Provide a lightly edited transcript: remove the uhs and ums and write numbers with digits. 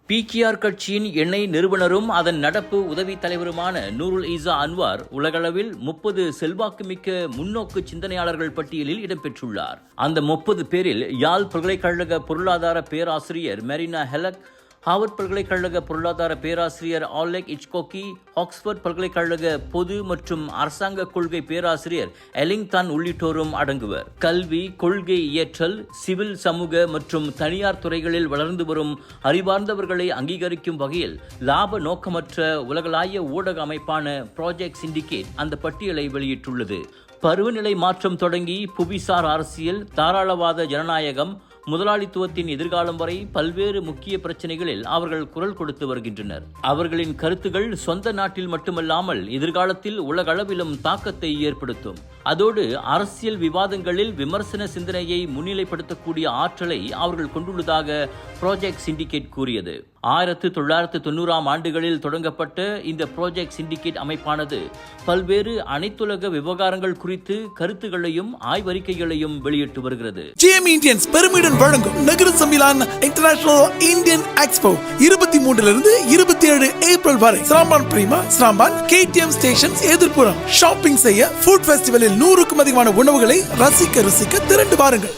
PKR கட்சியின் எண்ணெய் நிறுவனரும் அதன் நடப்பு உதவி தலைவருமான நூருல் ஈசா அன்வார் உலகளவில் 30 செல்வாக்குமிக்க முன்னோக்கு சிந்தனையாளர்கள் பட்டியலில் இடம்பெற்றுள்ளார். அந்த 30 பேரில் யாழ் பல்கலைக்கழக பொருளாதார பேராசிரியர் மெரினா ஹெலக், ஹார்வர்ட் பல்கலைக்கழக பொருளாதார பேராசிரியர் ஆலெக் இச்கோக்கி, ஆக்ஸ்போர்ட் பல்கலைக்கழக பொது மற்றும் அரசாங்க கொள்கை பேராசிரியர் எலிங்தான் உள்ளிட்டோரும் அடங்குவர். கல்வி, கொள்கை இயற்றல், சிவில், சமூக மற்றும் தனியார் துறைகளில் வளர்ந்து வரும் அறிவார்ந்தவர்களை அங்கீகரிக்கும் வகையில் லாப நோக்கமற்ற உலகளாவிய ஊடக அமைப்பான ப்ராஜெக்ட் சிண்டிகேட் அந்த பட்டியலை வெளியிட்டுள்ளது. பருவநிலை மாற்றம் தொடங்கி புவிசார் அரசியல், தாராளவாத ஜனநாயகம், முதலாளித்துவத்தின் எதிர்காலம் வரை பல்வேறு முக்கிய பிரச்சனைகளில் அவர்கள் குரல் கொடுத்து வருகின்றனர். அவர்களின் கருத்துகள் சொந்த நாட்டில் மட்டுமல்லாமல் எதிர்காலத்தில் உலகளவிலும் தாக்கத்தை ஏற்படுத்தும். அதோடு அரசியல் விவாதங்களில் விமர்சன சிந்தனையை முன்னிலைப்படுத்தக்கூடிய ஆற்றலை அவர்கள் கொண்டுள்ளதாக ப்ராஜெக்ட் சிண்டிகேட் கூறியது. 1990ஆம் ஆண்டுகளில் தொடங்கப்பட்ட இந்த ப்ராஜெக்ட் சிண்டிகேட் அமைப்பானது பல்வேறு அனைத்துலக விவகாரங்கள் குறித்து கருத்துகளையும் ஆய்வறிக்கைகளையும் வெளியிட்டு வருகிறது. GM Indians பெருமையுடன் வழங்கும் Nagara Sammelan international Indian expo 23 27 April வரை Seremban Prima, Seremban KTM stations எதிர்ப்புறம் ஷாப்பிங் செய்ய ஃபுட் ஃபெஸ்டிவலில் 100க்கும் அதிகமான உணவுகளை ரசிக்க திரண்டு வாருங்கள்.